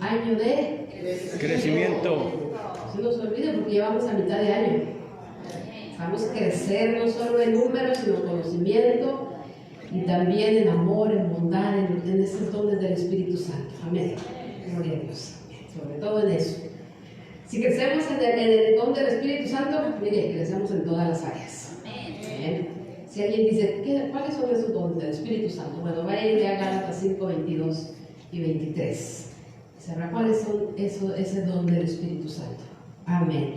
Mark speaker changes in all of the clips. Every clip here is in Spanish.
Speaker 1: año de
Speaker 2: crecimiento.
Speaker 1: No se nos olvide porque llevamos a mitad de año. Vamos a crecer no solo en números, sino en conocimiento y también en amor, en bondad, en estos dones del Espíritu Santo. Amén. Gloria a Dios. Sobre todo en eso. Si crecemos en el don del Espíritu Santo, mire, crecemos en todas las áreas. Amén. Si alguien dice, ¿cuáles son esos dones del Espíritu Santo? Bueno, va a ir a Gálatas 5, 22 y 23. Sabrá cuáles son ese don del Espíritu Santo. Amén.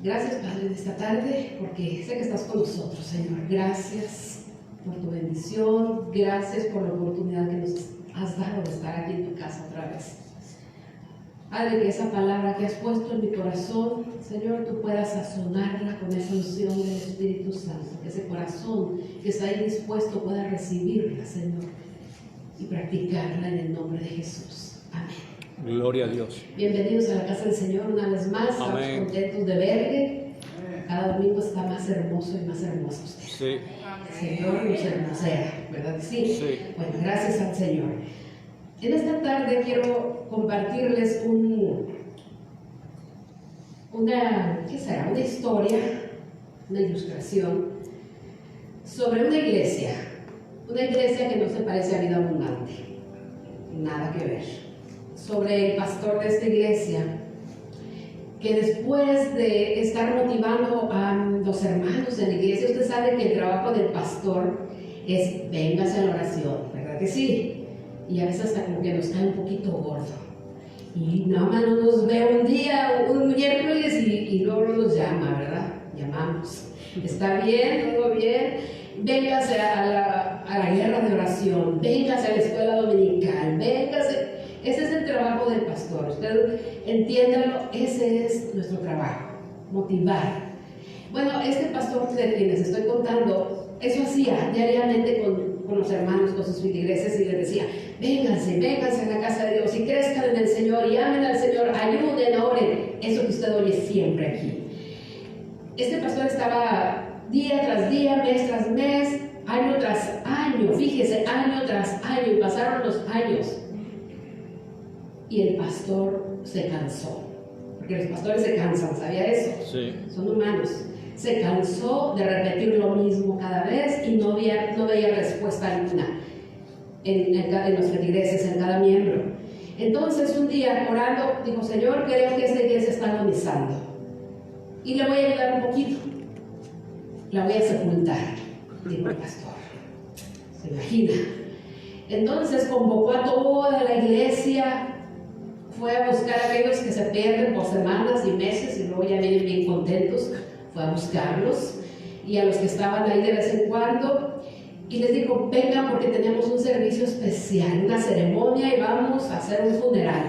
Speaker 1: Gracias, Padre, en esta tarde, porque sé que estás con nosotros, Señor. Gracias por tu bendición. Gracias por la oportunidad que nos has dado de estar aquí en tu casa otra vez. Padre, que esa palabra que has puesto en mi corazón, Señor, tú puedas sazonarla con esa unción del Espíritu Santo. Que ese corazón que está ahí dispuesto pueda recibirla, Señor, y practicarla en el nombre de Jesús. Amén.
Speaker 2: Gloria a Dios.
Speaker 1: Bienvenidos a la casa del Señor una vez más. Estamos contentos de verle. Cada domingo está más hermoso y más hermoso usted.
Speaker 2: Sí.
Speaker 1: El Señor nos hermosea, ¿verdad que sí?
Speaker 2: Sí.
Speaker 1: Bueno, gracias al Señor. En esta tarde quiero compartirles una historia, una ilustración sobre una iglesia que no se parece a Vida Abundante, nada que ver. Sobre el pastor de esta iglesia, que después de estar motivando a los hermanos de la iglesia, usted sabe que el trabajo del pastor es véngase a la oración, ¿verdad que sí? Y a veces hasta como que nos cae un poquito gordo. Y nada más no nos ve un día, un miércoles, y luego nos llama, ¿verdad? Llamamos. ¿Está bien? ¿Todo bien? Véngase a la guerra de oración, véngase a la escuela dominical, véngase. Ese es el trabajo del pastor. Usted entiéndalo, ese es nuestro trabajo, motivar. Bueno, este pastor de quien les estoy contando, eso hacía diariamente con los hermanos, con sus feligreses, y les decía, vénganse a la casa de Dios y crezcan en el Señor y amen al Señor, ayuden, oren. Eso que usted oye siempre aquí. Este pastor estaba día tras día, mes tras mes, año tras año, fíjese, año tras año, y pasaron los años. Y el pastor se cansó, porque los pastores se cansan, ¿sabía eso?
Speaker 2: Sí.
Speaker 1: Son humanos. Se cansó de repetir lo mismo cada vez y no veía respuesta alguna en los feligreses, en cada miembro. Entonces un día orando, dijo, Señor, creo que esta iglesia está agonizando y le voy a ayudar un poquito, la voy a sepultar, dijo el pastor. ¿Se imagina? Entonces convocó a toda la iglesia, fue a buscar a aquellos que se pierden por semanas y meses y luego ya vienen bien contentos. Fue a buscarlos, y a los que estaban ahí de vez en cuando, y les dijo, vengan porque tenemos un servicio especial, una ceremonia, y vamos a hacer un funeral.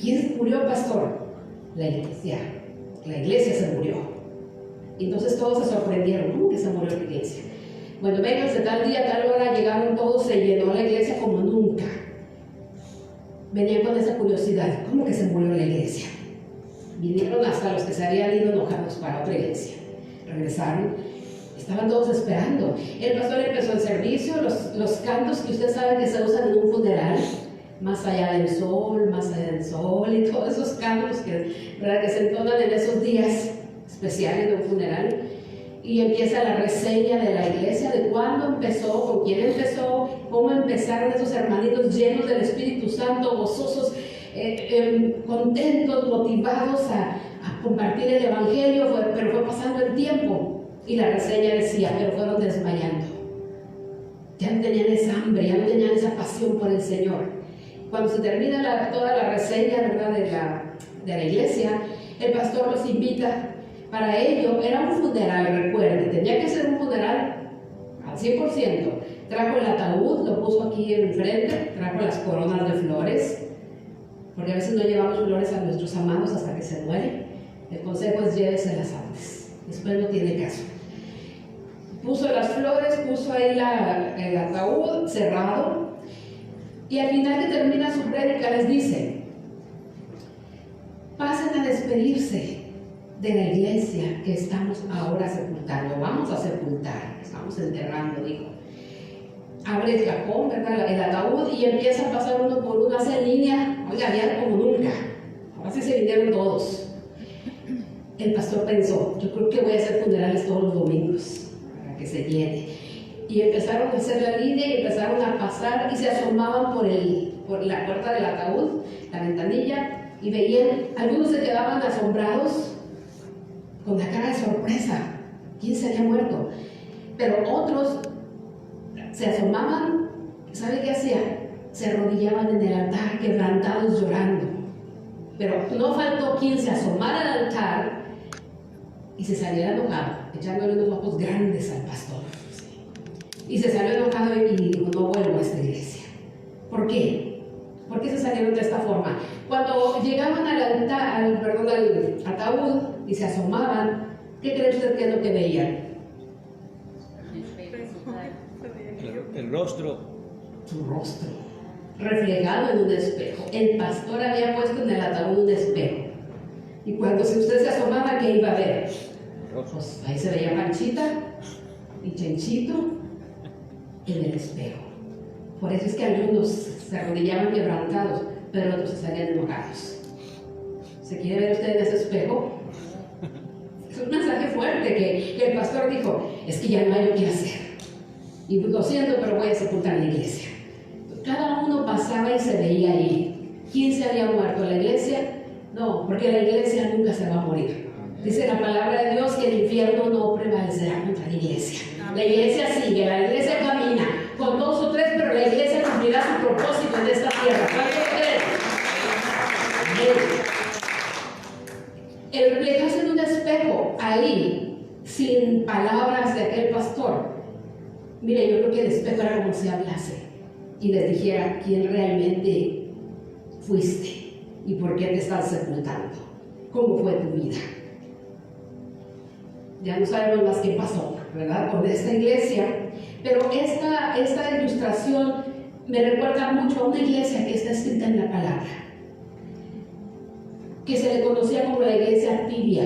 Speaker 1: ¿Quién murió, pastor? La iglesia se murió. Y entonces todos se sorprendieron, ¿cómo que se murió la iglesia? Bueno, vengan de tal día, tal hora, llegaron todos, se llenó la iglesia como nunca. Venían con esa curiosidad, ¿cómo que se murió la iglesia? Vinieron hasta los que se habían ido enojados para otra iglesia. Regresaron, estaban todos esperando. El pastor empezó el servicio, los cantos que usted sabe que se usan en un funeral, más allá del sol, y todos esos cantos que se entonan en esos días especiales de un funeral. Y empieza la reseña de la iglesia, de cuándo empezó, con quién empezó, cómo empezaron esos hermanitos llenos del Espíritu Santo, gozosos, contentos, motivados a compartir el Evangelio, pero fue pasando el tiempo y la reseña decía, pero fueron desmayando. Ya no tenían esa hambre, ya no tenían esa pasión por el Señor. Cuando se termina toda la reseña, ¿verdad?, de la iglesia, el pastor los invita. Para ello era un funeral, recuerde, tenía que ser un funeral al 100%. Trajo el ataúd, lo puso aquí enfrente, trajo las coronas de flores, porque a veces no llevamos flores a nuestros amados hasta que se mueren. El consejo es lléveselas antes, después no tiene caso. Puso las flores, puso ahí el ataúd cerrado, y al final que termina su prédica les dice, pasen a despedirse de la iglesia que estamos ahora sepultando, vamos a sepultar, estamos enterrando, dijo. abre el cajón, ¿verdad? El ataúd, y empieza a pasar uno por uno, hace línea. Oiga, había como nunca. Ahora sí se vinieron todos. El pastor pensó, yo creo que voy a hacer funerales todos los domingos para que se llene. Y empezaron a hacer la línea y empezaron a pasar y se asomaban por la puerta del ataúd, la ventanilla, y veían, algunos se quedaban asombrados con la cara de sorpresa. ¿Quién se había muerto? Pero otros se asomaban, ¿sabe qué hacían? Se arrodillaban en el altar, quebrantados, llorando. Pero no faltó quien se asomara al altar y se saliera enojado, echándole unos ojos grandes al pastor. Y se salió enojado y dijo, no vuelvo a esta iglesia. ¿Por qué? ¿Por qué se salieron de esta forma? Cuando llegaban al ataúd y se asomaban, ¿qué cree usted que es lo que veían?
Speaker 2: El rostro.
Speaker 1: Su rostro, reflejado en un espejo. El pastor había puesto en el ataúd un espejo. Y cuando usted se asomaba, ¿qué iba a ver? Pues ahí se veía Panchita y Chenchito en el espejo. Por eso es que algunos se arrodillaban quebrantados, pero otros se salían enojados. ¿Se quiere ver usted en ese espejo? Es un mensaje fuerte que el pastor dijo, es que ya no hay lo que hacer. Y lo siento, pero voy a sepultar la iglesia. Cada uno pasaba y se veía ahí. ¿Quién se había muerto? ¿La iglesia? No, porque la iglesia nunca se va a morir. Dice la palabra de Dios que el infierno no prevalecerá contra la iglesia. La iglesia sigue, la iglesia camina con 2 o 3, pero la iglesia cumplirá su propósito en esta tierra. El reflejarse en un espejo ahí, sin palabras de aquel pastor, mire, yo creo que el espejo era como si hablase y les dijera quién realmente fuiste y por qué te estás sepultando, cómo fue tu vida. Ya no sabemos más qué pasó, ¿verdad? Con esta iglesia, pero esta ilustración me recuerda mucho a una iglesia que está escrita en la palabra, que se le conocía como la iglesia tibia,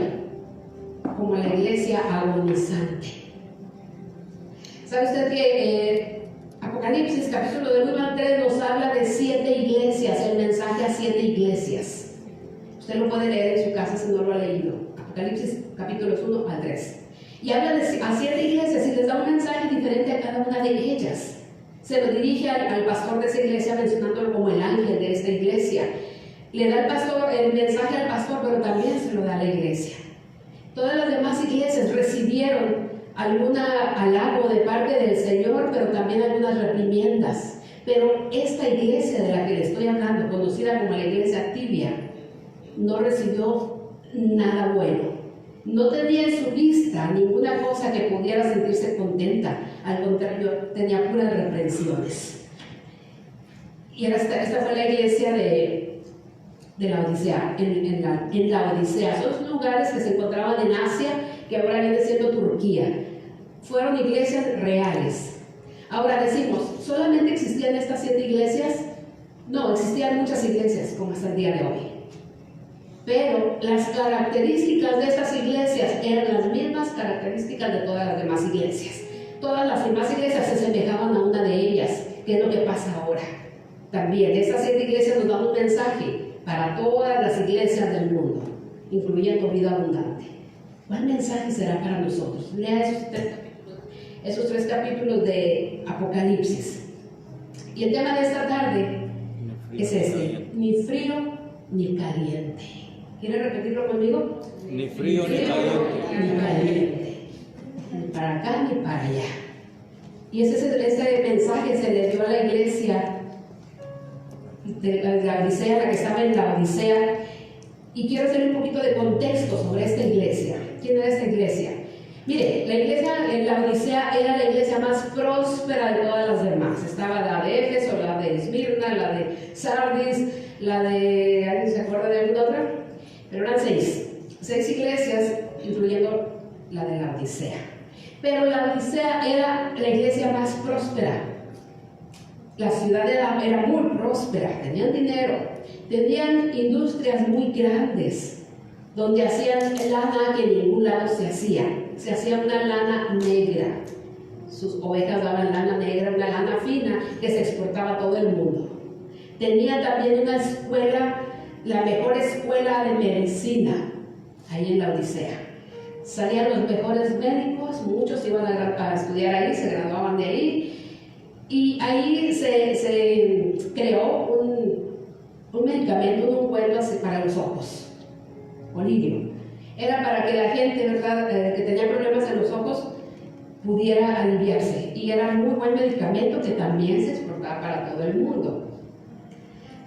Speaker 1: como la iglesia agonizante. ¿Sabe usted que Apocalipsis capítulo del 1 al 3 nos habla de 7 iglesias, el mensaje a 7 iglesias? Usted lo puede leer en su casa si no lo ha leído. Apocalipsis capítulos 1 al 3. Y habla a 7 iglesias y les da un mensaje diferente a cada una de ellas. Se lo dirige al pastor de esa iglesia mencionándolo como el ángel de esta iglesia. Le da el mensaje al pastor, pero también se lo da a la iglesia. Todas las demás iglesias recibieron algún halago de parte del Señor, pero también algunas reprimiendas. Pero esta iglesia de la que le estoy hablando, conocida como la iglesia tibia, no recibió nada bueno. No tenía en su vista ninguna cosa que pudiera sentirse contenta. Al contrario, tenía puras reprensiones. Y esta fue la iglesia de la Odisea, en la Odisea. Son lugares que se encontraban en Asia, que ahora viene siendo Turquía. Fueron iglesias reales. Ahora decimos, ¿solamente existían estas 7 iglesias? No, existían muchas iglesias, como hasta el día de hoy. Pero las características de estas iglesias eran las mismas características de todas las demás iglesias. Todas las demás iglesias se asemejaban a una de ellas, que es lo que pasa ahora. También estas 7 iglesias nos dan un mensaje para todas las iglesias del mundo, incluyendo Vida Abundante. ¿Cuál mensaje será para nosotros? Lea esos 3 capítulos de Apocalipsis. Y el tema de esta tarde es este: ni frío ni caliente. ¿Quiere repetirlo conmigo?
Speaker 2: Ni frío ni caliente.
Speaker 1: Ni caliente. Ni para acá ni para allá. Y ese mensaje se le dio a la iglesia de la Odisea, la que estaba en la Odisea. Y quiero hacer un poquito de contexto sobre esta iglesia. ¿Quién era esta iglesia? Mire, la iglesia en la Odisea era la iglesia más próspera de todas las demás. Estaba la de Éfeso, la de Esmirna, la de Sardis, la de... ¿alguien se acuerda de alguna otra? Pero eran 6 iglesias, incluyendo la de la Odisea. Pero la Odisea era la iglesia más próspera. La ciudad era muy próspera, tenían dinero, tenían industrias muy grandes, donde hacían lana que en ningún lado se hacía una lana negra. Sus ovejas daban lana negra, una lana fina que se exportaba a todo el mundo. Tenía también una escuela, la mejor escuela de medicina, ahí en la Odisea. Salían los mejores médicos, muchos iban a estudiar ahí, se graduaban de ahí. Y ahí se creó un medicamento, un ungüento para los ojos, olirio. Era para que la gente, ¿verdad?, que tenía problemas en los ojos pudiera aliviarse. Y era muy buen medicamento que también se exportaba para todo el mundo.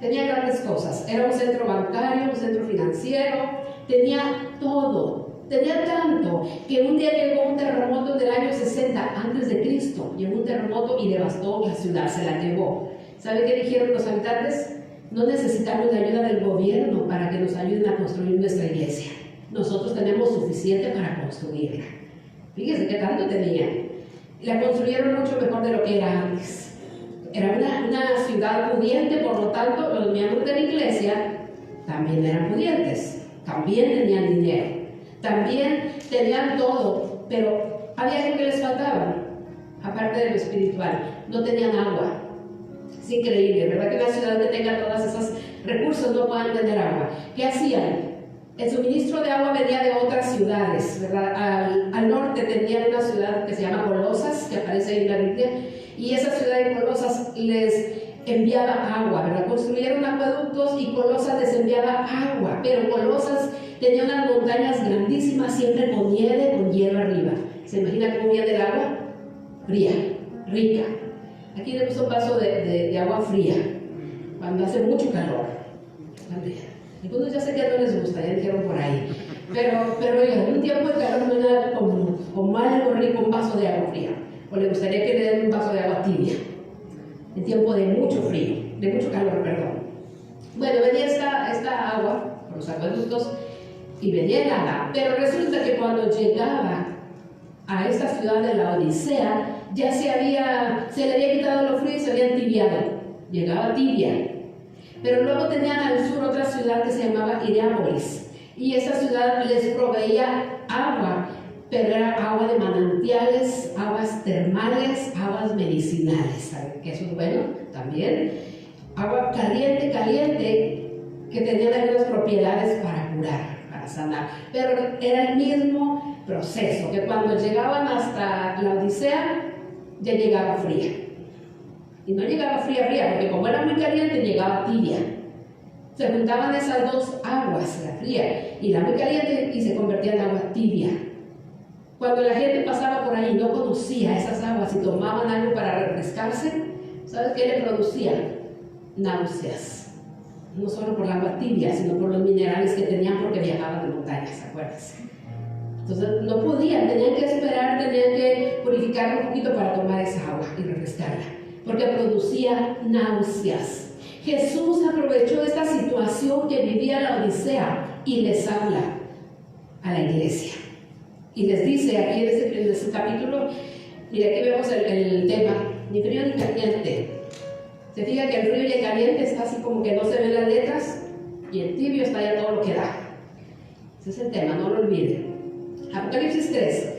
Speaker 1: Tenía grandes cosas. Era un centro bancario, un centro financiero, tenía todo. Tenía tanto que un día llegó un terremoto del año 60 antes de Cristo. Llegó un terremoto y devastó la ciudad, se la llevó. ¿Sabe qué dijeron los habitantes? No necesitamos la ayuda del gobierno para que nos ayuden a construir nuestra iglesia. Nosotros tenemos suficiente para construirla. Fíjense qué tanto tenían. La construyeron mucho mejor de lo que era antes. Era una ciudad pudiente, por lo tanto, los miembros de la iglesia también eran pudientes, también tenían dinero, también tenían todo, pero había algo que les faltaba, aparte de lo espiritual, no tenían agua. Es increíble, ¿verdad? Que una ciudad que tenga todos esos recursos no puedan tener agua. ¿Qué hacían? El suministro de agua venía de otras ciudades, ¿verdad? Al norte tenían una ciudad que se llama Colosas, que aparece ahí en la Biblia, y esa ciudad de Colosas les enviaba agua, ¿verdad? Construyeron acueductos y Colosas les enviaba agua, pero Colosas tenía unas montañas grandísimas, siempre con nieve, con hielo arriba. ¿Se imagina cómo viene el agua? Fría, rica. Aquí le puse un vaso de agua fría, cuando hace mucho calor. Algunos ya sé que no les gusta, ya dijeron por ahí. Pero oigan, en un tiempo de calor no hay nada como algo rico, un vaso de agua fría. O le gustaría que le den un vaso de agua tibia. En tiempo de mucho frío, de mucho calor, perdón. Bueno, venía esta agua por los acueductos y venía helada. Pero resulta que cuando llegaba a esta ciudad de la Odisea, ya se le había quitado lo frío y se había entibiado. Llegaba tibia. Pero luego tenían al sur otra ciudad que se llamaba Hierápolis, y esa ciudad les proveía agua, pero era agua de manantiales, aguas termales, aguas medicinales. ¿Saben qué eso es bueno? También agua caliente, que tenía algunas propiedades para curar, para sanar, pero era el mismo proceso, que cuando llegaban hasta la Odisea ya llegaba fría. Y no llegaba fría, porque como era muy caliente, llegaba tibia. Se juntaban esas dos aguas, la fría y la muy caliente, y se convertía en agua tibia. Cuando la gente pasaba por ahí y no conocía esas aguas y tomaban algo para refrescarse, ¿sabes qué le producía? Náuseas. No solo por el agua tibia, sino por los minerales que tenían porque viajaban de montañas, acuérdense. Entonces no podían, tenían que esperar, tenían que purificar un poquito para tomar esa agua y refrescarla, porque producía náuseas. Jesús aprovechó esta situación que vivía la Odisea y les habla a la iglesia. Y les dice aquí en este capítulo, mira, aquí vemos el tema, ni frío ni caliente. Se fija que el frío y el caliente está así como que no se ven las letras, y el tibio está ya todo lo que da. Ese es el tema, no lo olviden. Apocalipsis 3.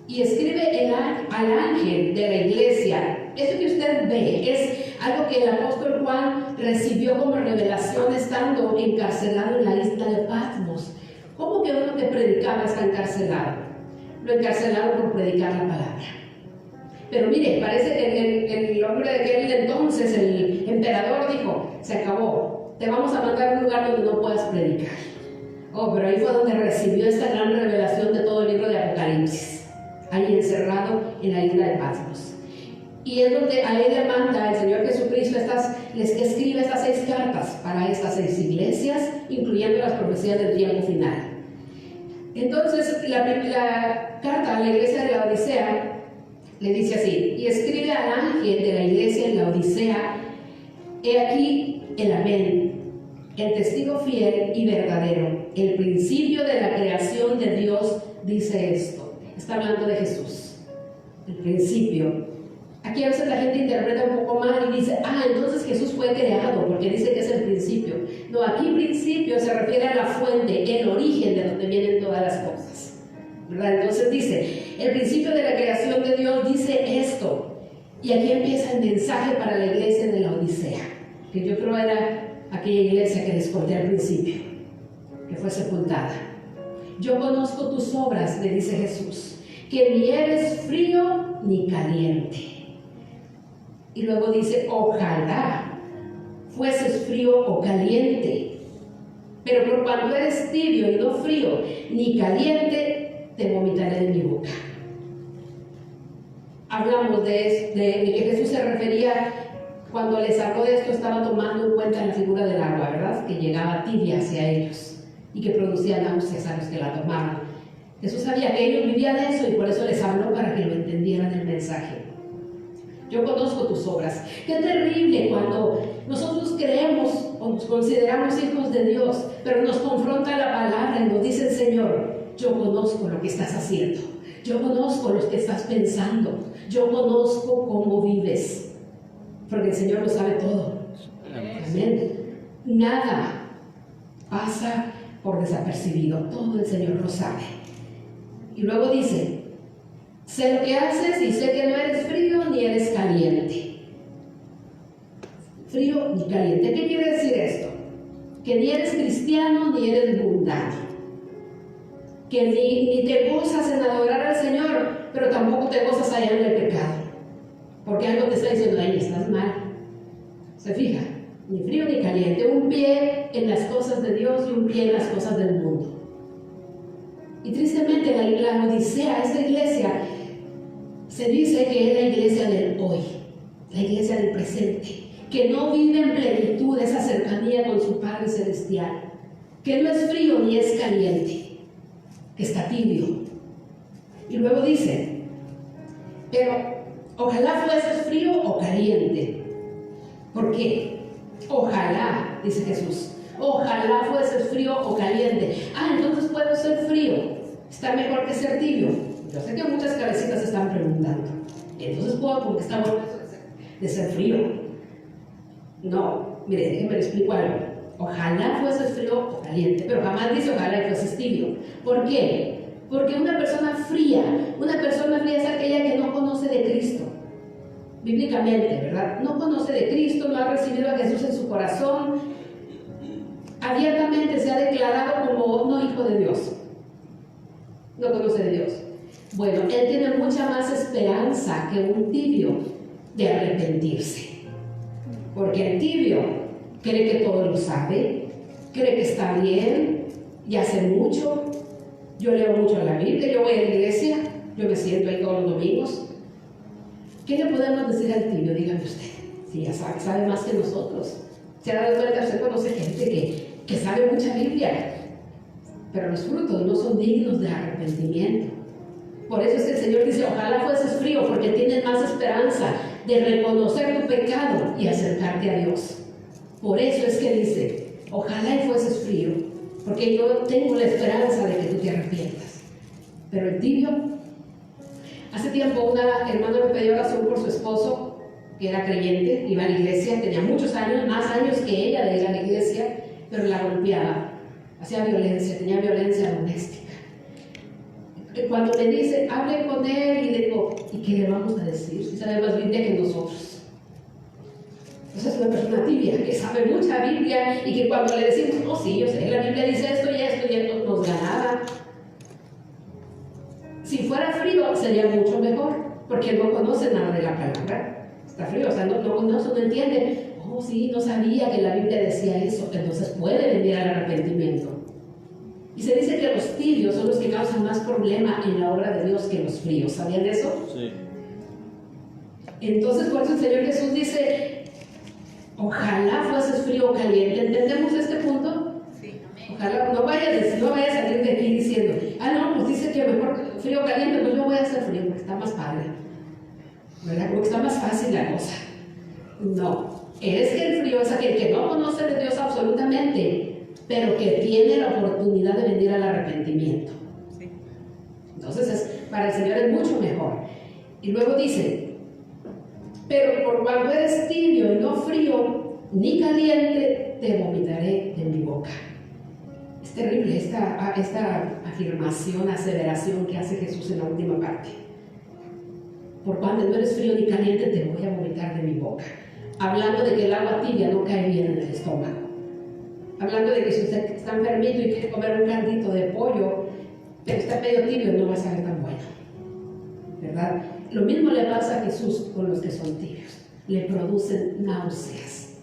Speaker 1: Y escribe al ángel de la iglesia. Esto que usted ve es algo que el apóstol Juan recibió como revelación estando encarcelado en la isla de Patmos. ¿Cómo que uno que predicaba está encarcelado? Lo encarcelaron por predicar la palabra. Pero mire, parece que el hombre de aquel entonces, el emperador, dijo: se acabó, te vamos a mandar a un lugar donde no puedas predicar. Oh, pero ahí fue donde recibió esta gran revelación de todo el libro de Apocalipsis, ahí encerrado en la isla de Patmos. Y es donde a él le manda el Señor Jesucristo, les escribe estas 6 cartas para estas 6 iglesias, incluyendo las profecías del tiempo final. Entonces, la carta a la iglesia de la Odisea le dice así: y escribe al ángel de la iglesia en la Odisea, he aquí el Amén, el testigo fiel y verdadero, el principio de la creación de Dios, dice esto. Está hablando de Jesús, el principio. Aquí a veces la gente interpreta un poco mal y dice: entonces Jesús fue creado, porque dice que es el principio. No, aquí principio se refiere a la fuente, el origen de donde vienen todas las cosas. ¿verdad? Entonces dice, el principio de la creación de Dios dice esto. Y aquí empieza el mensaje para la iglesia de la Odisea, que yo creo era aquella iglesia que les conté al principio, que fue sepultada. Yo conozco tus obras, le dice Jesús, que ni eres frío ni caliente. Y luego dice, ojalá fueses frío o caliente, pero por cuanto eres tibio y no frío ni caliente, te vomitaré de mi boca. Hablamos de que Jesús se refería, cuando les habló de esto, estaba tomando en cuenta la figura del agua, ¿verdad? Que llegaba tibia hacia ellos y que producía náuseas a los que la tomaban. Jesús sabía que ellos vivían eso y por eso les habló para que lo entendieran el mensaje. Yo conozco tus obras. Qué terrible cuando nosotros creemos o nos consideramos hijos de Dios, pero nos confronta la palabra y nos dice el Señor, yo conozco lo que estás haciendo, yo conozco lo que estás pensando, yo conozco cómo vives, porque el Señor lo sabe todo. Amén. Nada pasa por desapercibido, todo el Señor lo sabe. Y luego dice, sé lo que haces y sé que no eres frío ni eres caliente. Frío ni caliente. ¿Qué quiere decir esto? Que ni eres cristiano ni eres mundano. Que ni te gozas en adorar al Señor, pero tampoco te gozas allá en el pecado. Porque algo te está diciendo, ahí estás mal. ¿Se fija? Ni frío ni caliente. Un pie en las cosas de Dios y un pie en las cosas del mundo. Y tristemente la Odisea, esta iglesia, se dice que es la iglesia del hoy, la iglesia del presente, que no vive en plenitud esa cercanía con su Padre Celestial, que no es frío ni es caliente, que está tibio. Y luego dice, pero ojalá fueses frío o caliente. ¿Por qué? Ojalá, dice Jesús, ojalá fueses frío o caliente. Entonces puedo ser frío. Está mejor que ser tibio. Yo sé que muchas cabecitas están preguntando. Entonces puedo, porque está bueno de ser frío. No, mire, déjenme le explico algo. Ojalá fueses frío o caliente, pero jamás dice ojalá fueses tibio. ¿Por qué? Porque una persona fría es aquella que no conoce de Cristo. Bíblicamente, ¿verdad? No conoce de Cristo, no ha recibido a Jesús en su corazón. Abiertamente se ha declarado como no hijo de Dios. No conoce de Dios. Bueno, él tiene mucha más esperanza que un tibio de arrepentirse. Porque el tibio cree que todo lo sabe, cree que está bien y hace mucho. Yo leo mucho la Biblia, yo voy a la iglesia, yo me siento ahí todos los domingos. ¿Qué le podemos decir al tibio? Dígame usted. Si ya sabe más que nosotros. Se ha dado cuenta, usted conoce gente que sabe mucha Biblia, pero los frutos no son dignos de arrepentimiento. Por eso es que el Señor dice, ojalá fueses frío, porque tienes más esperanza de reconocer tu pecado y acercarte a Dios. Por eso es que dice, ojalá y fueses frío, porque yo tengo la esperanza de que tú te arrepientas. Pero el tibio, hace tiempo una hermana me pidió oración por su esposo, que era creyente, iba a la iglesia, tenía muchos años, más años que ella de ir a la iglesia, pero la golpeaba, hacía violencia, tenía violencia doméstica. Cuando me dice, hable con él, y le digo, ¿y qué le vamos a decir? Si sabe más Biblia que nosotros. Esa es una persona tibia, que sabe mucha Biblia, y que cuando le decimos, no, sí, yo sé, la Biblia dice esto y esto, y él nos ganaba. Si fuera frío, sería mucho mejor, porque no conoce nada de la palabra. Está frío, o sea, no entiende. Oh, sí, no sabía que la Biblia decía eso, entonces puede venir al arrepentimiento. Y se dice que los tibios son los que causan más problema en la obra de Dios que los fríos. ¿Sabían de eso? Sí. Entonces, por eso el Señor Jesús dice, ojalá fueses frío o caliente. ¿Entendemos este punto? Sí. Ojalá no vaya a salir de aquí diciendo, no, pues dice que mejor frío o caliente, pues yo voy a hacer frío porque está más padre, ¿verdad? Porque está más fácil la cosa. No. Es que el frío es aquel que no conoce de Dios absolutamente, pero que tiene la oportunidad de venir al arrepentimiento. Sí. Entonces, para el Señor es mucho mejor. Y luego dice, pero por cuanto eres tibio y no frío ni caliente, te vomitaré de mi boca. terrible esta afirmación, aseveración que hace Jesús en la última parte. Por cuanto no eres frío ni caliente, te voy a vomitar de mi boca. Hablando de que el agua tibia no cae bien en el estómago. Hablando de que si usted está enfermito y quiere comer un caldito de pollo, pero está medio tibio, no va a saber tan bueno. ¿Verdad? Lo mismo le pasa a Jesús con los que son tibios. Le producen náuseas.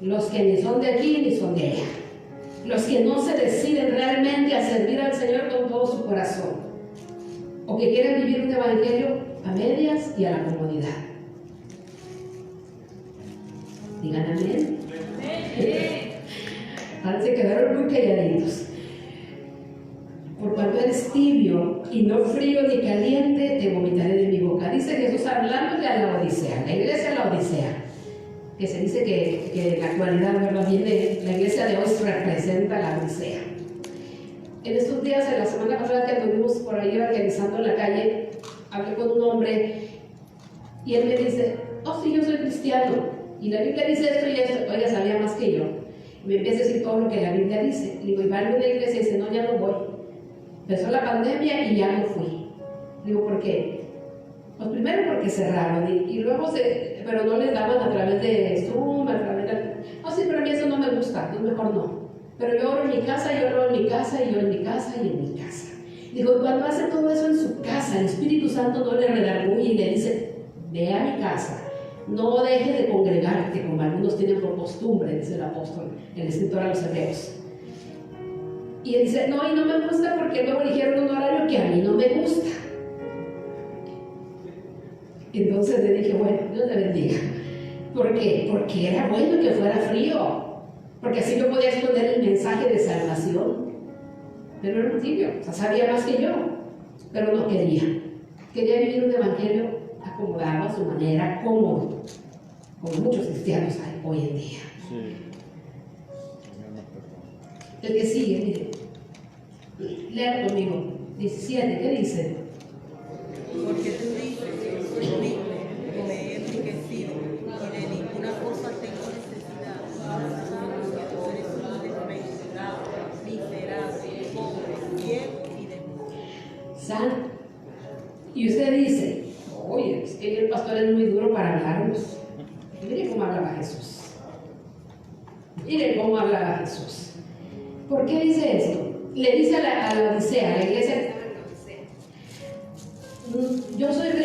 Speaker 1: Los que ni son de aquí ni son de allá. Los que no se deciden realmente a servir al Señor con todo su corazón. O que quieren vivir un evangelio a medias y a la comodidad. Digan amén. Ahora se quedaron muy calladitos. Por cuanto eres tibio y no frío ni caliente, te vomitaré de mi boca. Dice Jesús hablándole a la Odisea, la iglesia de la Odisea, que se dice que en la actualidad, ¿verdad? Viene, la iglesia de hoy representa la Odisea. En estos días, en la semana pasada que anduvimos por ahí evangelizando en la calle, hablé con un hombre y él me dice, oh sí, yo soy cristiano y la Biblia dice esto y esto. Oiga, sabía más que yo. Y me empieza a decir todo lo que la Biblia dice. Le digo, y va a una iglesia y dice, no, ya no voy. Empezó la pandemia y ya no fui. Digo, ¿por qué? Pues primero porque cerraron y luego pero no les daban a través de Zoom, a través de... Oh sí, pero a mí eso no me gusta, es mejor no. Pero yo oro en mi casa, yo oro en mi casa, y yo en mi casa, y en mi casa. Digo, cuando hace todo eso en su casa, el Espíritu Santo no le redarguye y le dice, ve a mi casa, no deje de congregarte, como algunos tienen por costumbre, dice el apóstol, el escritor a los Hebreos. Y él dice, no, y no me gusta porque luego eligieron un horario que a mí no me gusta. Entonces le dije, bueno, Dios te bendiga. ¿Por qué? Porque era bueno que fuera frío. Porque así yo podía exponer el mensaje de salvación. Pero era un tibio, o sea, sabía más que yo. Pero no quería. Quería vivir un evangelio acomodado a su manera, cómodo. Como muchos cristianos hay hoy en día.
Speaker 2: Sí.
Speaker 1: El que sigue, mire. Lea conmigo. 17, ¿qué dice?
Speaker 3: Porque tú dices, yo soy libre, me he enriquecido y de ninguna cosa tengo necesidad. Ahora sabes que tú eres un desventurado, miserable, pobre, ciego y desnudo.
Speaker 1: Santo. Y usted dice, oye, es que el pastor es muy duro para hablarnos. Mire cómo hablaba Jesús. Mire cómo hablaba Jesús. ¿Por qué dice esto? Le dice a la Odisea, a la iglesia que estaba en la Odisea.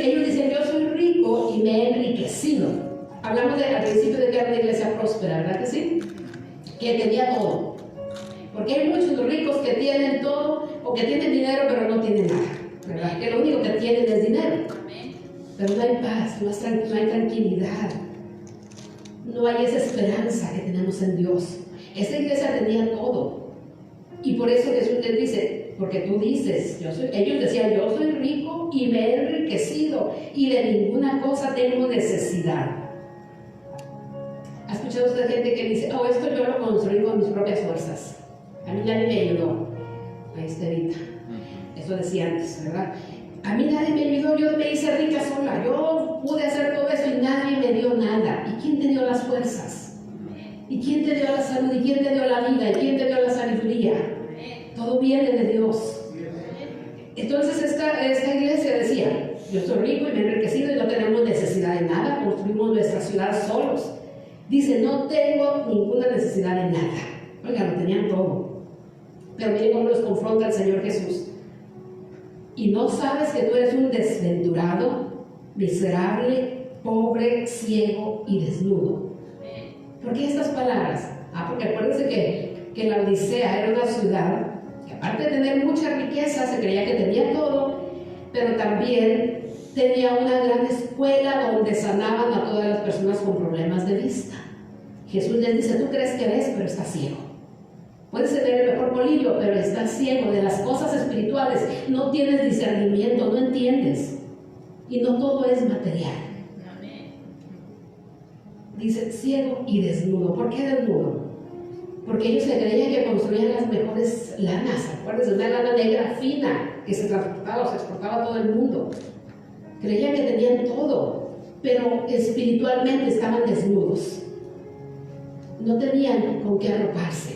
Speaker 1: Ellos dicen, yo soy rico y me he enriquecido. Hablamos al principio de que era una iglesia próspera, ¿verdad que sí? Que tenía todo. Porque hay muchos ricos que tienen todo o que tienen dinero pero no tienen nada, ¿verdad? Que lo único que tienen es dinero. Pero no hay paz, no hay tranquilidad. No hay esa esperanza que tenemos en Dios. Esta iglesia tenía todo. Y por eso Jesús les dice, porque tú dices, ellos decían, yo soy rico y me he enriquecido y de ninguna cosa tengo necesidad. ¿Ha escuchado usted gente que dice, oh, esto yo lo construí con mis propias fuerzas? A mí nadie me ayudó. Ahí está Evita. Eso decía antes, ¿verdad? A mí nadie me ayudó, yo me hice rica sola. Yo pude hacer todo eso y nadie me dio nada. ¿Y quién te dio las fuerzas? ¿Y quién te dio la salud? ¿Y quién te dio la vida? ¿Y quién te dio la sabiduría? Todo viene de Dios. Entonces esta iglesia decía, yo soy rico y me he enriquecido y no tenemos necesidad de nada, construimos nuestra ciudad solos. Dice, no tengo ninguna necesidad de nada. Oiga, lo tenían todo. Pero miren cómo los confronta el Señor Jesús. Y no sabes que tú eres un desventurado, miserable, pobre, ciego y desnudo. ¿Por qué estas palabras? Porque acuérdense que la Odisea era una ciudad que aparte de tener mucha riqueza, se creía que tenía todo, pero también tenía una gran escuela donde sanaban a todas las personas con problemas de vista. Jesús les dice, tú crees que ves, pero estás ciego. Puedes tener el mejor bolillo, pero estás ciego de las cosas espirituales, no tienes discernimiento, no entiendes. Y no todo es material. Dice ciego y desnudo. ¿Por qué desnudo? Porque ellos se creían que construían las mejores lanas. Acuérdense, una lana negra fina que se transportaba o se exportaba a todo el mundo. Creían que tenían todo, pero espiritualmente estaban desnudos. No tenían con qué arroparse.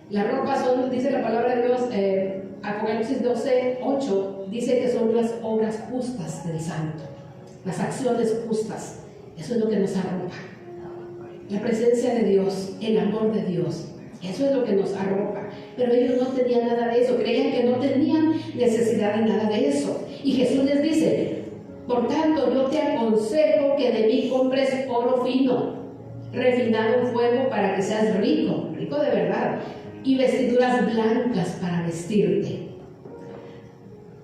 Speaker 1: Las ropas son, dice la palabra de Dios, Apocalipsis 12:8, dice que son las obras justas del santo, las acciones justas. Eso es lo que nos arropa. La presencia de Dios, el amor de Dios, eso es lo que nos arropa. Pero ellos no tenían nada de eso, creían que no tenían necesidad de nada de eso. Y Jesús les dice: por tanto, yo te aconsejo que de mí compres oro fino, refinado en fuego, para que seas rico, rico de verdad, y vestiduras blancas para vestirte.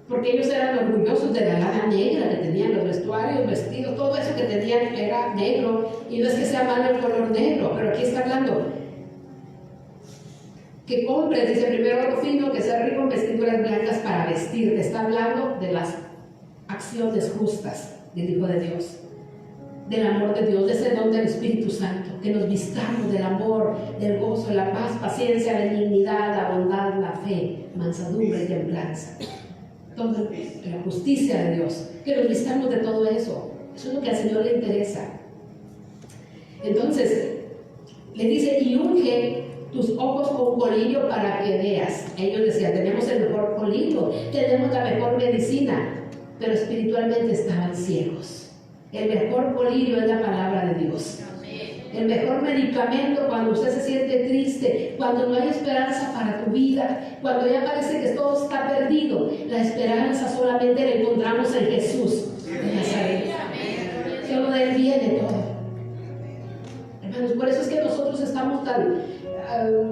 Speaker 1: Porque ellos eran orgullosos de la lana negra que tenían, los vestuarios, vestidos, todo eso que tenían era negro. Y no es que sea malo el color negro, pero aquí está hablando que compres, dice primero oro fino, que sea rico en vestiduras blancas para vestirte. Está hablando de las acciones justas del Hijo de Dios, del amor de Dios, de ese don del Espíritu Santo, que nos vistamos del amor, del gozo, la paz, paciencia, benignidad, la bondad, la fe, mansedumbre y templanza. Toda la justicia de Dios, que nos vistamos de todo eso. Eso es lo que al Señor le interesa. Entonces le dice: y unge tus ojos con colirio para que veas. Ellos decían: tenemos el mejor colirio, tenemos la mejor medicina, pero espiritualmente estaban ciegos. El mejor colirio es la palabra de Dios. El mejor medicamento cuando usted se siente triste, cuando no hay esperanza para tu vida, cuando ya parece que todo está perdido, la esperanza solamente la encontramos en Jesús de Nazaret. Solo de Él viene todo. Hermanos, por eso es que nosotros estamos tan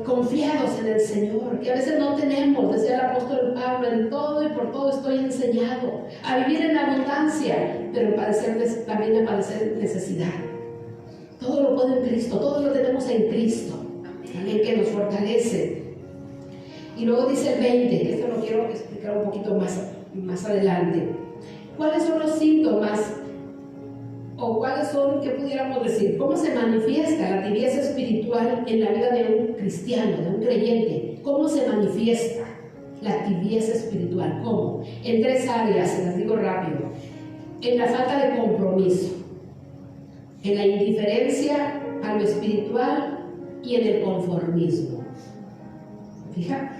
Speaker 1: confiados en el Señor, que a veces no tenemos, decía el apóstol Pablo: en todo y por todo estoy enseñado a vivir en abundancia, pero también a padecer necesidad. Todo lo puedo en Cristo, todo lo tenemos en Cristo, también, que nos fortalece. Y luego dice el 20, que esto lo quiero explicar un poquito más adelante. ¿Cuáles son los síntomas? ¿O cuáles son, qué pudiéramos decir? ¿Cómo se manifiesta la tibieza espiritual en la vida de un cristiano, de un creyente? ¿Cómo se manifiesta la tibieza espiritual? ¿Cómo? En 3 áreas, se las digo rápido. En la falta de compromiso, en la indiferencia a lo espiritual y en el conformismo. Fija,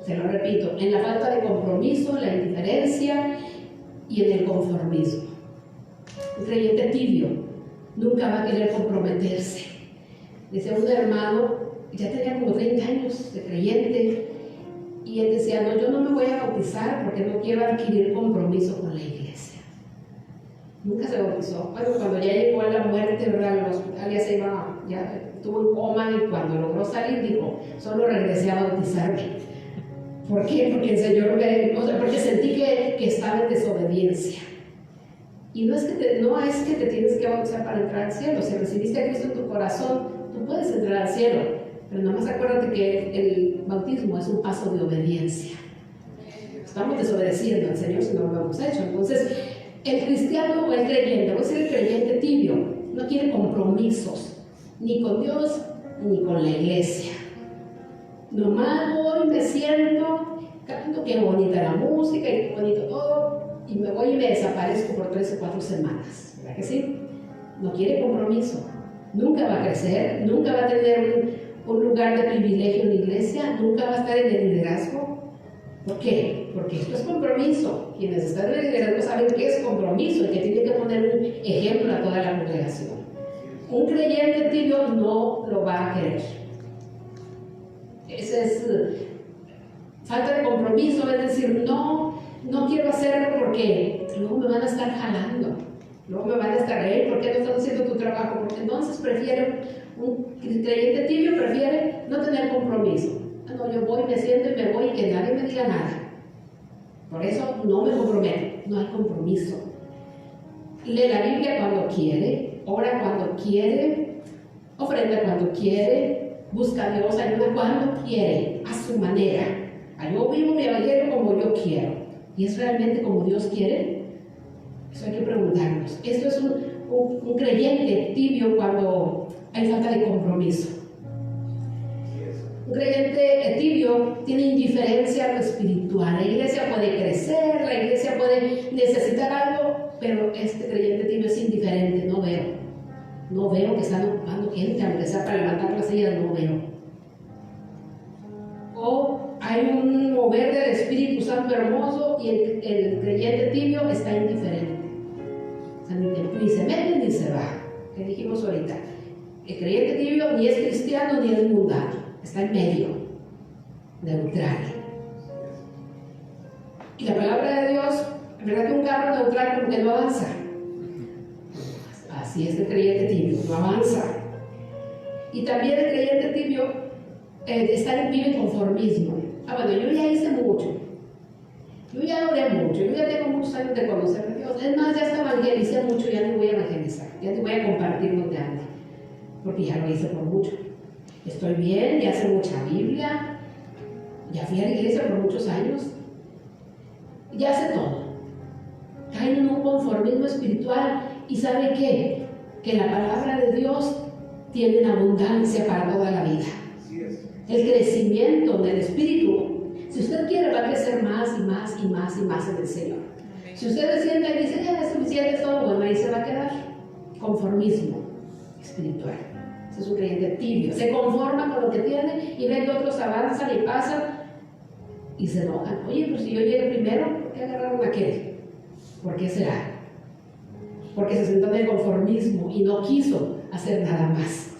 Speaker 1: se lo repito: en la falta de compromiso, la indiferencia y en el conformismo. Un creyente tibio nunca va a querer comprometerse. Dice un hermano, ya tenía como 30 años de creyente, y él decía: no, yo no me voy a bautizar porque no quiero adquirir compromiso con la iglesia. Nunca se bautizó. Bueno, cuando ya llegó a la muerte, ¿verdad?, al hospital, ya estuvo en coma, y cuando logró salir dijo: solo regresé a bautizarme. ¿Por qué? Porque el Señor porque sentí que estaba en desobediencia. Y no es que te tienes que bautizar para entrar al cielo. Si recibiste a Cristo en tu corazón, tú puedes entrar al cielo. Pero nomás acuérdate que el bautismo es un paso de obediencia. Estamos desobedeciendo al Señor si no lo hemos hecho. Entonces, el cristiano o el creyente, voy a decir el creyente tibio, no quiere compromisos, ni con Dios ni con la iglesia. Nomás voy, me siento, canto, qué bonita la música y qué bonito todo, y me voy y me desaparezco por 3 o 4 semanas. ¿Verdad que sí? No quiere compromiso. Nunca va a crecer, nunca va a tener un lugar de privilegio en la iglesia, nunca va a estar en el liderazgo. ¿Por qué? Porque esto es compromiso. Quienes están en el liderazgo saben qué es compromiso y que tienen que poner un ejemplo a toda la congregación. Un creyente tibio no lo va a querer. Esa es falta de compromiso, es decir, no quiero hacerlo porque luego me van a estar jalando, luego me van a estar: ¿por qué no estás haciendo tu trabajo? Porque entonces un creyente tibio prefiere no tener compromiso. No, yo voy, me siento y me voy, y que nadie me diga nada. Por eso no me comprometo, no hay compromiso. Lee la Biblia cuando quiere, ora cuando quiere, ofrenda cuando quiere, busca a Dios, ayuda cuando quiere, a su manera. Yo vivo mi evangelio como yo quiero. ¿Y es realmente como Dios quiere? Eso hay que preguntarnos. Esto es un creyente tibio cuando hay falta de compromiso. Un creyente tibio tiene indiferencia a lo espiritual. La iglesia puede crecer, la iglesia puede necesitar algo, pero este creyente tibio es indiferente. No veo que están ocupando gente, aunque sea para levantar las sillas, no veo. hay un mover del Espíritu Santo hermoso y el creyente tibio está indiferente. O sea, ni se mete ni se va, que dijimos ahorita. El creyente tibio ni es cristiano ni es mundano, está en medio, neutral. Y la palabra de Dios, ¿verdad que un carro neutral como que no avanza? Así es el creyente tibio, no avanza. Y también el creyente tibio vive en conformismo. Bueno, yo ya hice mucho, yo ya oré mucho, yo ya tengo muchos años de conocer a Dios. Es más, ya hasta evangelicé mucho, ya no voy a evangelizar, ya te voy a compartir donde ande, porque ya lo hice por mucho. Estoy bien, ya sé mucha Biblia, ya fui a la iglesia por muchos años, ya sé todo. Caen en un conformismo espiritual y ¿sabe qué? Que la palabra de Dios tiene abundancia para toda la vida. El crecimiento del Espíritu, si usted quiere, va a crecer más y más y más y más en el Señor. Si usted se sienta y dice, ya es suficiente todo, bueno, ahí se va a quedar. Conformismo espiritual. Ese es un creyente tibio. Se conforma con lo que tiene y ve que otros avanzan y pasan y se enojan. Oye, pues si yo llegué primero, ¿por qué agarraron a aquel? ¿Por qué será? Porque se sentó en el conformismo y no quiso hacer nada más.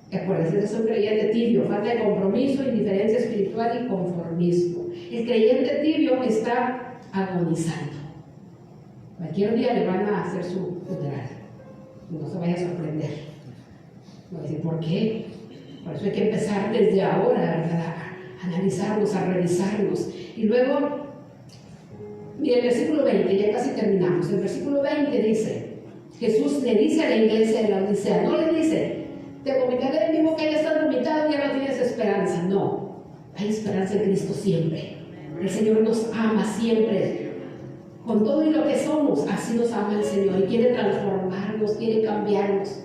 Speaker 1: Acuérdense, es un creyente tibio, falta de compromiso, indiferencia espiritual y conformismo. El creyente tibio está agonizando. Cualquier día le van a hacer su funeral. No se vaya a sorprender. Va a decir, ¿por qué? Por eso hay que empezar desde ahora, ¿verdad? A analizarnos, a revisarnos. Y luego, mire, el versículo 20, ya casi terminamos. El versículo 20 dice, Jesús le dice a la iglesia de la Odisea, no le dice, te vomitaré de mi boca, ya estás vomitado, ya no tienes esperanza. No, hay esperanza en Cristo siempre. El Señor nos ama siempre. Con todo y lo que somos, así nos ama el Señor. Y quiere transformarnos, quiere cambiarnos,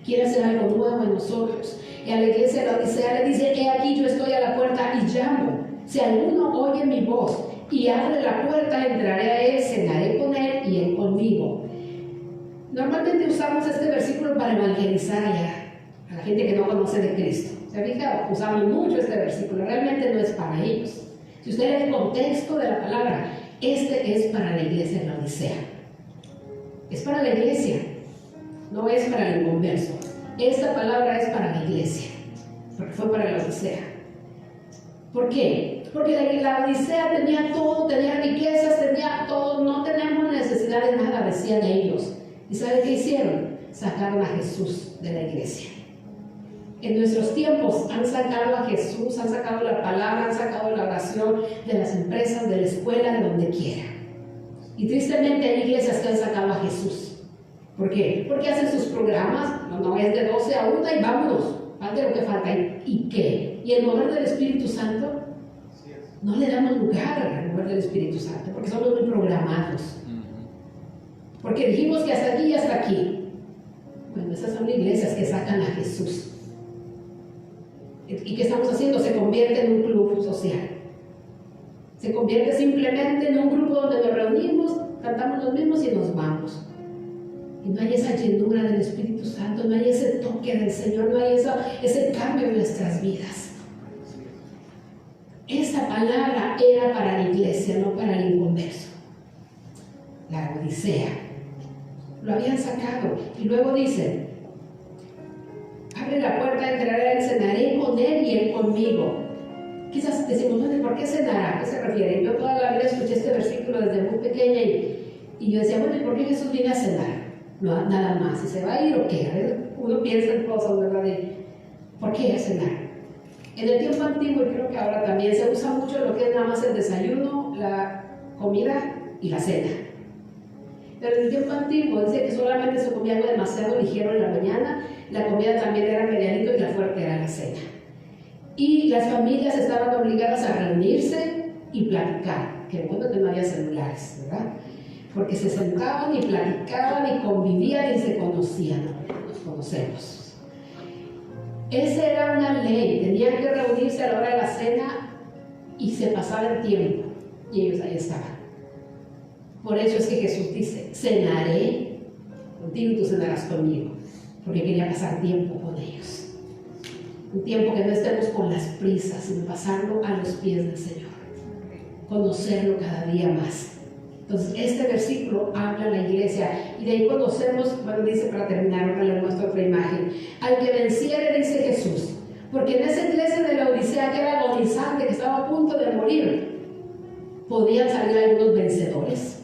Speaker 1: quiere hacer algo nuevo en nosotros. Y a la iglesia de la Odisea le dice, he aquí yo estoy a la puerta y llamo. Si alguno oye mi voz y abre la puerta, entraré a él, cenaré con él y él conmigo. Normalmente usamos este versículo para evangelizar a la gente que no conoce de Cristo. ¿Se ha fijado? Usamos mucho este versículo. Realmente no es para ellos. Si usted lee el contexto de la palabra, este es para la iglesia de la Odisea. Es para la iglesia, no es para el inconverso. Esta palabra es para la iglesia, porque fue para la Odisea. ¿Por qué? Porque la Odisea tenía todo, tenía riquezas, tenía todo, no teníamos necesidad de nada, decían ellos. ¿Y sabe qué hicieron? Sacaron a Jesús de la iglesia. En nuestros tiempos han sacado a Jesús, han sacado la palabra, han sacado la oración de las empresas, de la escuela, de donde quiera. Y tristemente hay iglesias que han sacado a Jesús. ¿Por qué? Porque hacen sus programas, no es de 12 a 1 y vámonos, falta lo que falta. ¿Y qué? ¿Y el mover del Espíritu Santo? No le damos lugar al mover del Espíritu Santo, porque somos muy programados. Porque dijimos que hasta aquí y hasta aquí. Bueno, esas son iglesias que sacan a Jesús. ¿Y qué estamos haciendo? Se convierte en un club social. Se convierte simplemente en un grupo donde nos reunimos, cantamos los mismos y nos vamos. Y no hay esa llenura del Espíritu Santo, no hay ese toque del Señor, no hay ese cambio en nuestras vidas. Esa palabra era para la iglesia, no para el inconverso. La Odisea. Lo habían sacado. Y luego dice, abre la puerta, entraré a él, cenaré con él y él conmigo. Quizás decimos, bueno, ¿por qué cenará? ¿A qué se refiere? Yo toda la vida escuché este versículo desde muy pequeña y yo decía, bueno, ¿y por qué Jesús viene a cenar? No, nada más. ¿Y se va a ir o qué? A veces uno piensa en cosas, ¿verdad? ¿Por qué a cenar? En el tiempo antiguo, y creo que ahora también, se usa mucho lo que es nada más el desayuno, la comida y la cena. Pero en el tiempo antiguo dice que solamente se comía algo demasiado ligero en la mañana, la comida también era medianito y la fuerte era la cena. Y las familias estaban obligadas a reunirse y platicar, que bueno que no había celulares, ¿verdad? Porque se sentaban y platicaban y convivían y se conocían, nos conocemos. Esa era una ley, tenían que reunirse a la hora de la cena y se pasaba el tiempo y ellos ahí estaban. Por eso es que Jesús dice, cenaré contigo y tú cenarás conmigo, porque quería pasar tiempo con ellos. Un tiempo que no estemos con las prisas, sino pasarlo a los pies del Señor. Conocerlo cada día más. Entonces, este versículo habla a la iglesia, y de ahí conocemos, bueno, dice para terminar, ahora le muestro otra imagen. Al que venciere, dice Jesús, porque en esa iglesia de la Odisea, que era agonizante, que estaba a punto de morir, podían salir algunos vencedores.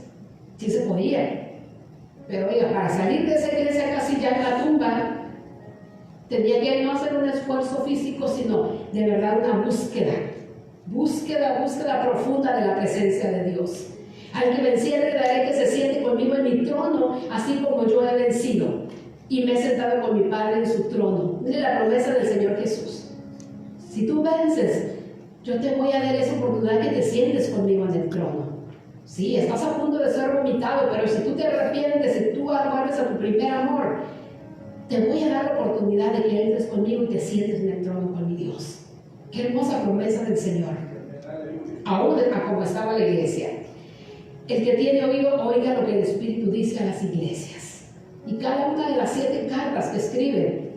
Speaker 1: Sí se podía. Pero oiga, para salir de esa iglesia casi ya en la tumba, tenía que no hacer un esfuerzo físico, sino de verdad una búsqueda profunda de la presencia de Dios. Al que venciere le daré que se siente conmigo en mi trono, así como yo he vencido y me he sentado con mi Padre en su trono. Mire la promesa del Señor Jesús. Si tú vences, yo te voy a dar esa oportunidad que te sientes conmigo en el trono. Sí, estás a punto de ser vomitado, pero si tú te arrepientes, si tú vuelves a tu primer amor, te voy a dar la oportunidad de que entres conmigo y te sientes en el trono con mi Dios. Qué hermosa promesa del Señor. Aún a como estaba la iglesia. El que tiene oído, oiga lo que el Espíritu dice a las iglesias. Y cada una de las 7 cartas que escribe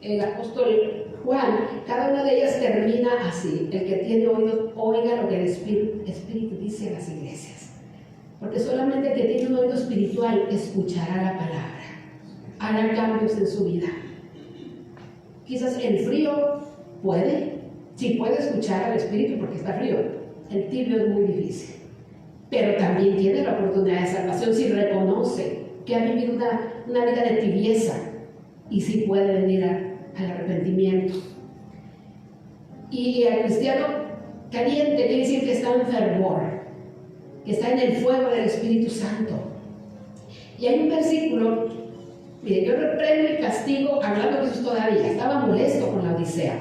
Speaker 1: el apóstol Juan, cada una de ellas termina así: el que tiene oído, oiga lo que el Espíritu dice a las iglesias. Porque solamente el que tiene un oído espiritual escuchará la palabra, hará cambios en su vida. Quizás el frío sí puede escuchar al Espíritu porque está frío. El tibio es muy difícil. Pero también tiene la oportunidad de salvación si reconoce que ha vivido una vida de tibieza, y si puede venir al arrepentimiento. Y el cristiano caliente quiere decir que está en fervor, que está en el fuego del Espíritu Santo. Y hay un versículo, mire, yo reprendo y castigo, hablando de Jesús todavía, estaba molesto con la Odisea.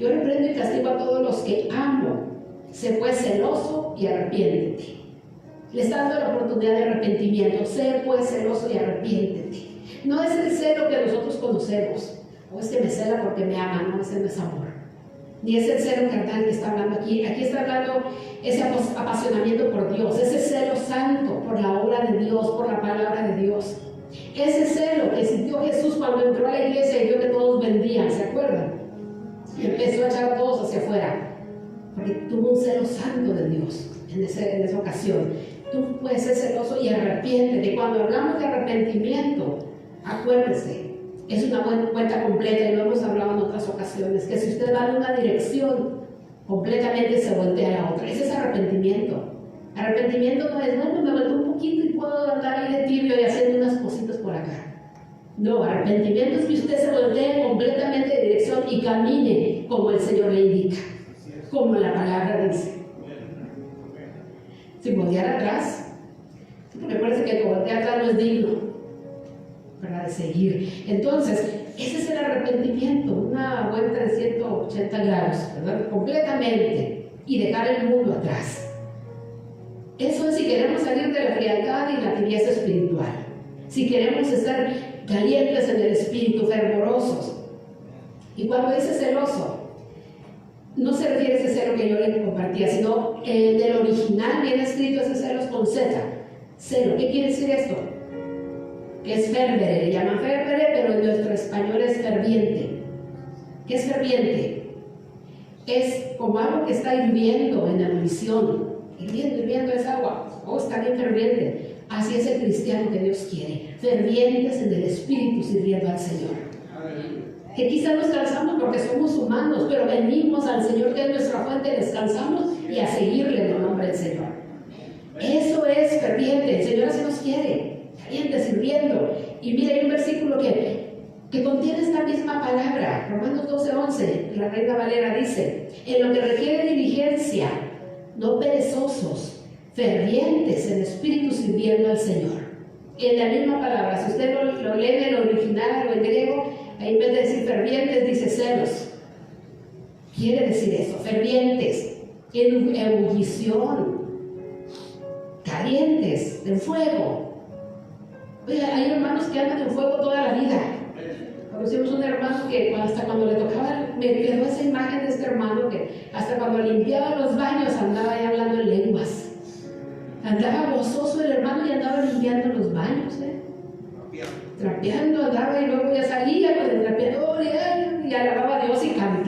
Speaker 1: Yo reprendo y castigo a todos los que amo. Sé pues celoso y arrepiéntete. Le está dando la oportunidad de arrepentimiento. Sé pues celoso y arrepiéntete. No es el celo que nosotros conocemos. O es que me cela porque me ama. No, ese no es amor. Ni es el celo carnal que está hablando aquí. Aquí está hablando ese apasionamiento por Dios. Ese celo santo por la obra de Dios, por la palabra de Dios. Ese celo que sintió Jesús cuando entró a la iglesia y vio que todos vendían. ¿Se acuerdan? Y empezó a echar a todos hacia afuera. Porque tuvo un celo santo de Dios en esa ocasión. Tú puedes ser celoso y arrepiéntete. Cuando hablamos de arrepentimiento, acuérdese, es una cuenta completa, y lo hemos hablado en otras ocasiones, que si usted va en una dirección, completamente se voltea a la otra. Ese es arrepentimiento. Arrepentimiento no es, bueno, me volteo un poquito y puedo andar ahí de tibio y haciendo unas cositas por acá. No, arrepentimiento es que usted se voltee completamente de dirección y camine como el Señor le indica, como la palabra dice. Sin voltear atrás, me parece que el que voltea atrás no es digno, ¿verdad?, de seguir. Entonces, ese es el arrepentimiento, una vuelta de 180 grados, ¿verdad?, completamente, y dejar el mundo atrás. Eso es si queremos salir de la frialdad y la tibieza espiritual, si queremos estar calientes en el espíritu, fervorosos. Y cuando dice celoso, no se refiere a ese celo que yo le compartía, sino en el original viene escrito ese celos con Z. Celo, ¿qué quiere decir esto? Que es fervere, le llaman fervere, pero en nuestro español es ferviente. ¿Qué es ferviente? Es como algo que está hirviendo en la ebullición. Hirviendo es agua. Oh, está bien ferviente. Así es el cristiano que Dios quiere. Fervientes en el espíritu, sirviendo al Señor. Que quizás nos cansamos porque somos humanos, pero venimos al Señor, que es nuestra fuente, descansamos y a seguirle en el nombre del Señor. Eso es ferviente. El Señor así nos quiere, caliente, sirviendo. Y mira, hay un versículo que contiene esta misma palabra, Romanos 12:11, la Reina Valera dice: en lo que requiere diligencia, no perezosos, fervientes en espíritu, sirviendo al Señor. En la misma palabra, si usted lo lee en el original o en griego, ahí en vez de decir fervientes, dice celos. Quiere decir eso, fervientes, en ebullición, calientes, en fuego. Oiga, hay hermanos que andan en fuego toda la vida. Conocimos un hermano que hasta cuando le tocaba, me quedó esa imagen de este hermano que hasta cuando limpiaba los baños andaba ahí hablando en lenguas. Andaba gozoso el hermano y andaba limpiando los baños, trapeando, andaba, y luego ya salía con el trapeador y alababa a Dios y cantaba.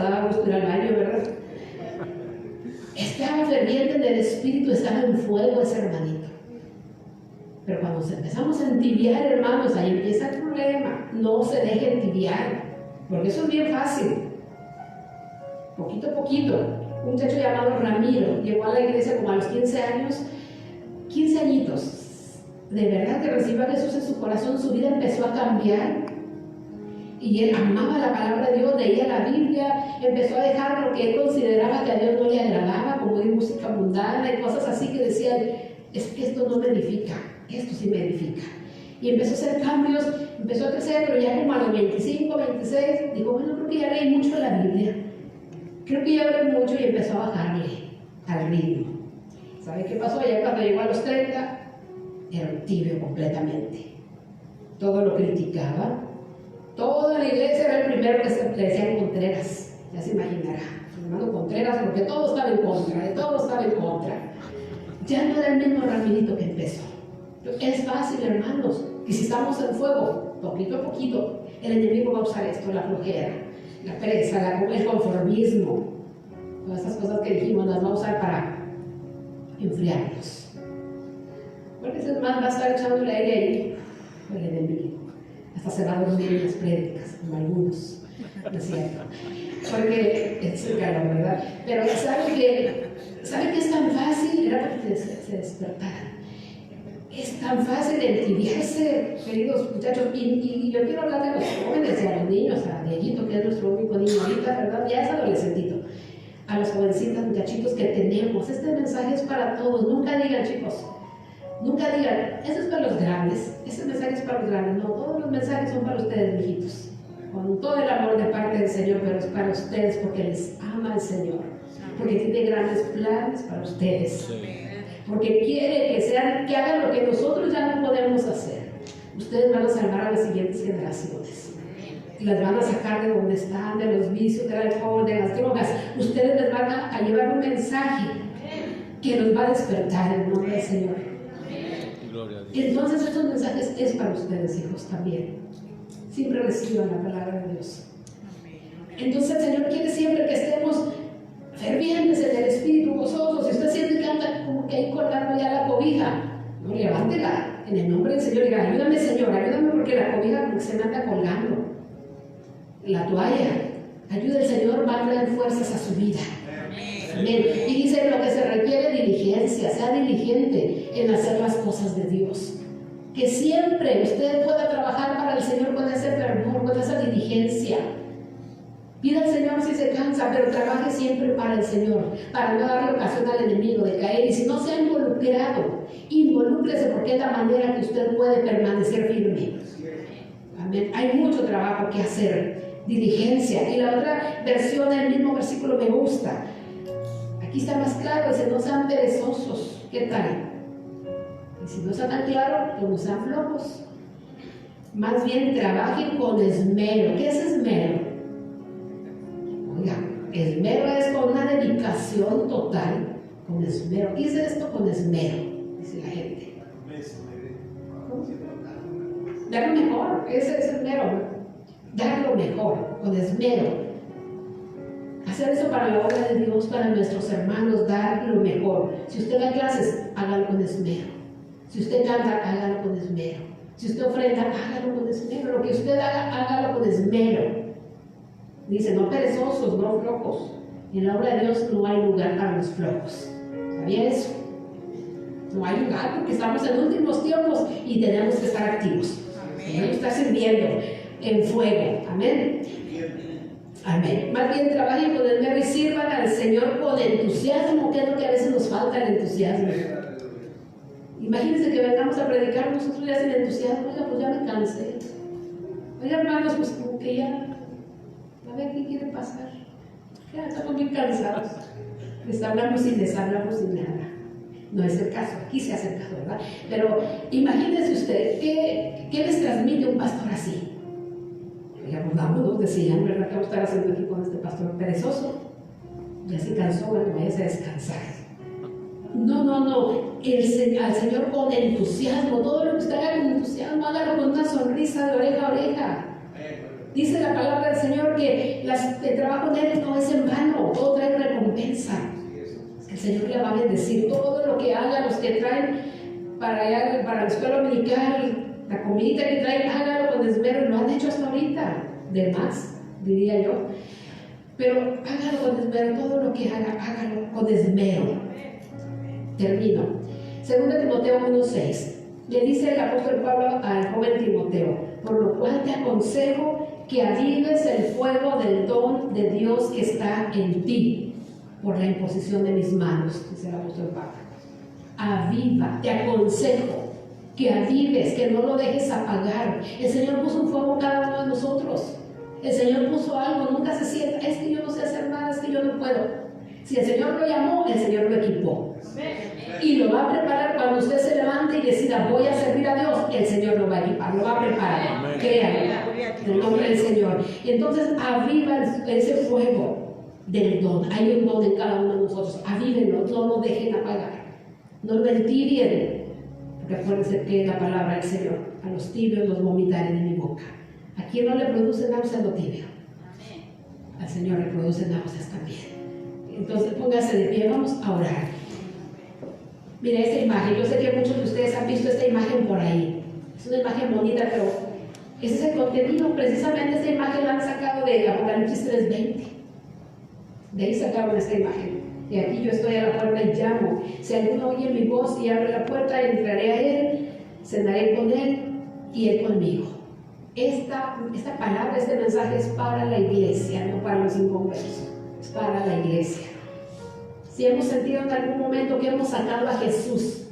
Speaker 1: daba gusto ir al baño, ¿verdad? Estaba ferviente en el espíritu, estaba en fuego ese hermanito. Pero cuando empezamos a entibiar, hermanos, ahí empieza el problema. No se deje entibiar, porque eso es bien fácil. Poquito a poquito. Un muchacho llamado Ramiro llegó a la iglesia como a los 15 años, 15 añitos. De verdad que recibió a Jesús en su corazón, su vida empezó a cambiar. Y él amaba la palabra de Dios, leía la Biblia, empezó a dejar lo que él consideraba que a Dios no le agradaba, como de música mundana y cosas así que decía, es que esto no me edifica, esto sí me edifica. Y empezó a hacer cambios, empezó a crecer, pero ya como a los 25, 26, dijo, bueno, creo que ya leí mucho de la Biblia, creo que ya leí mucho, y empezó a bajarle al ritmo. ¿Sabe qué pasó? Ya cuando llegó a los 30, era un tibio completamente. Todo lo criticaba. Toda la iglesia era el primero que le decían Contreras, ya se imaginará, hermano Contreras, porque todo estaba en contra, de todo estaba en contra. Ya no era el mismo Ramirito que empezó. Es fácil, hermanos, que si estamos en fuego, poquito a poquito, el enemigo va a usar esto, la flojera, la pereza, el conformismo, todas estas cosas que dijimos, las va a usar para enfriarnos. Porque es más, va a estar echándole aire ahí el enemigo. Hasta se va a dormir en las prédicas, como algunos, ¿no es cierto? Porque es el calor, ¿verdad? Pero ¿sabe que es tan fácil? Era para que se despertaran. Es tan fácil entibiarse, queridos muchachos, y yo quiero hablar de los jóvenes y a los niños, a Dieguito, que es nuestro único niño ahorita, ¿verdad? Ya es adolescentito. A los jovencitos, muchachitos que tenemos. Este mensaje es para todos. Nunca digan, chicos, nunca digan, eso es para los grandes, ese mensaje es para los grandes. No, todos los mensajes son para ustedes, mijitos. Con todo el amor de parte del Señor, pero es para ustedes porque les ama el Señor. Porque tiene grandes planes para ustedes. Porque quiere que hagan lo que nosotros ya no podemos hacer. Ustedes van a salvar a las siguientes generaciones. Y las van a sacar de donde están, de los vicios, del alcohol, de las drogas. Ustedes les van a llevar un mensaje que los va a despertar en el nombre del Señor. Entonces estos mensajes es para ustedes, hijos, también. Siempre reciban la palabra de Dios. Entonces el Señor quiere siempre que estemos fervientes en el espíritu, gozosos. Si usted siente que anda como que ahí colgando ya la cobija, no, levántela en el nombre del Señor. Diga, ayúdame, Señor, ayúdame, porque la cobija como que se me anda colgando. La toalla, ayuda al Señor, va a traer fuerzas a su vida. Amén. Y dice, lo que se requiere diligencia, sea diligente en hacer las cosas de Dios. Que siempre usted pueda trabajar para el Señor con ese fervor, con esa diligencia. Pida al Señor si se cansa, pero trabaje siempre para el Señor, para no darle ocasión al enemigo de caer. Y si no se ha involucrado, involúcrese, porque es la manera que usted puede permanecer firme. Amén. Hay mucho trabajo que hacer, diligencia. Y la otra versión del mismo versículo me gusta. Aquí está más claro, dice, no sean perezosos. ¿Qué tal? Y si no está tan claro, pues no sean flojos. Más bien trabajen con esmero. ¿Qué es esmero? Oiga, esmero es con una dedicación total, con esmero. ¿Qué es esto con esmero? Dice la gente. ¿Cómo? Dar lo mejor, ese es esmero. Dar lo mejor, con esmero. Hacer eso para la obra de Dios, para nuestros hermanos, dar lo mejor. Si usted da clases, hágalo con esmero. Si usted canta, hágalo con esmero. Si usted ofrenda, hágalo con esmero. Lo que usted haga, hágalo con esmero. Dice, no perezosos, no flojos. En la obra de Dios no hay lugar para los flojos. ¿Sabía eso? No hay lugar porque estamos en últimos tiempos y tenemos que estar activos. Tenemos que estar sirviendo en fuego. Amén. Amén. Más bien trabajen con el y sirvan al Señor con entusiasmo, que es lo que a veces nos falta, el entusiasmo. Imagínense que vengamos a predicar nosotros ya sin entusiasmo. Oiga, pues ya me cansé. Oiga, hermanos, pues como que ya, a ver qué quiere pasar. Ya estamos bien cansados. Les hablamos y les hablamos sin nada. No es el caso, aquí se hace el caso, ¿verdad? Pero imagínense usted, ¿qué les transmite un pastor así? Ya pues vámonos, decían, ¿verdad? ¿Qué vamos a estar haciendo aquí con este pastor perezoso? Ya se cansó, bueno, váyase a descansar. No, al Señor con entusiasmo, todo lo que usted haga con entusiasmo, hágalo con una sonrisa de oreja a oreja. Dice la palabra del Señor que el trabajo de Él no es en vano, todo trae recompensa. El Señor le va a bendecir todo lo que haga, los que traen para la escuela dominical, la comidita que traen, hágalo con esmero. Lo han hecho hasta ahorita, de más, diría yo. Pero hágalo con esmero, todo lo que haga, hágalo con esmero. Termino. 2 Timoteo 1:6. Le dice el apóstol Pablo al joven Timoteo: por lo cual te aconsejo que avives el fuego del don de Dios que está en ti, por la imposición de mis manos, dice el apóstol Pablo. Aviva, te aconsejo que avives, que no lo dejes apagar. El Señor puso un fuego en cada uno de nosotros. El Señor puso algo, nunca se sienta, es que yo no sé hacer nada, es que yo no puedo. Si el Señor lo llamó, el Señor lo equipó. Y lo va a preparar cuando usted se levante y decida voy a servir a Dios, el Señor lo va a equipar, lo va a preparar. Créanlo, en el nombre del Señor. Y entonces aviva ese fuego del don. Hay un don en cada uno de nosotros. Avívenlo, no lo dejen apagar. No lo entibien. Porque acuérdense que la palabra del Señor: a los tibios los vomitaré de mi boca. ¿A quién no le produce náuseas lo tibio? Al Señor le produce náuseas también. Entonces póngase de pie, vamos a orar. Mira esta imagen, yo sé que muchos de ustedes han visto esta imagen por ahí. Es una imagen bonita, pero ese es el contenido. Precisamente esta imagen la han sacado de Apocalipsis 3:20. De ahí sacaron esta imagen. Y aquí yo estoy a la puerta y llamo. Si alguno oye mi voz y abre la puerta, entraré a él, cenaré con él y él conmigo. Esta palabra, este mensaje es para la iglesia, no para los inconversos. Es para la iglesia. Si hemos sentido en algún momento que hemos sacado a Jesús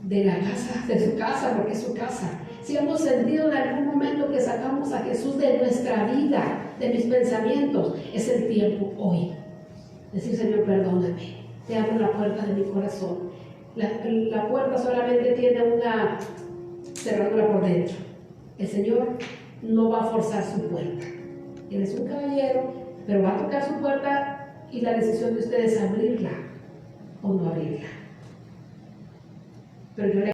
Speaker 1: de la casa, de su casa, porque es su casa. Si hemos sentido en algún momento que sacamos a Jesús de nuestra vida, de mis pensamientos, es el tiempo hoy. Decir: Señor, perdóname, te abro la puerta de mi corazón. La puerta solamente tiene una cerradura por dentro. El Señor no va a forzar su puerta. Él es un caballero, pero va a tocar su puerta y la decisión de ustedes es abrirla o no abrirla. Pero yo le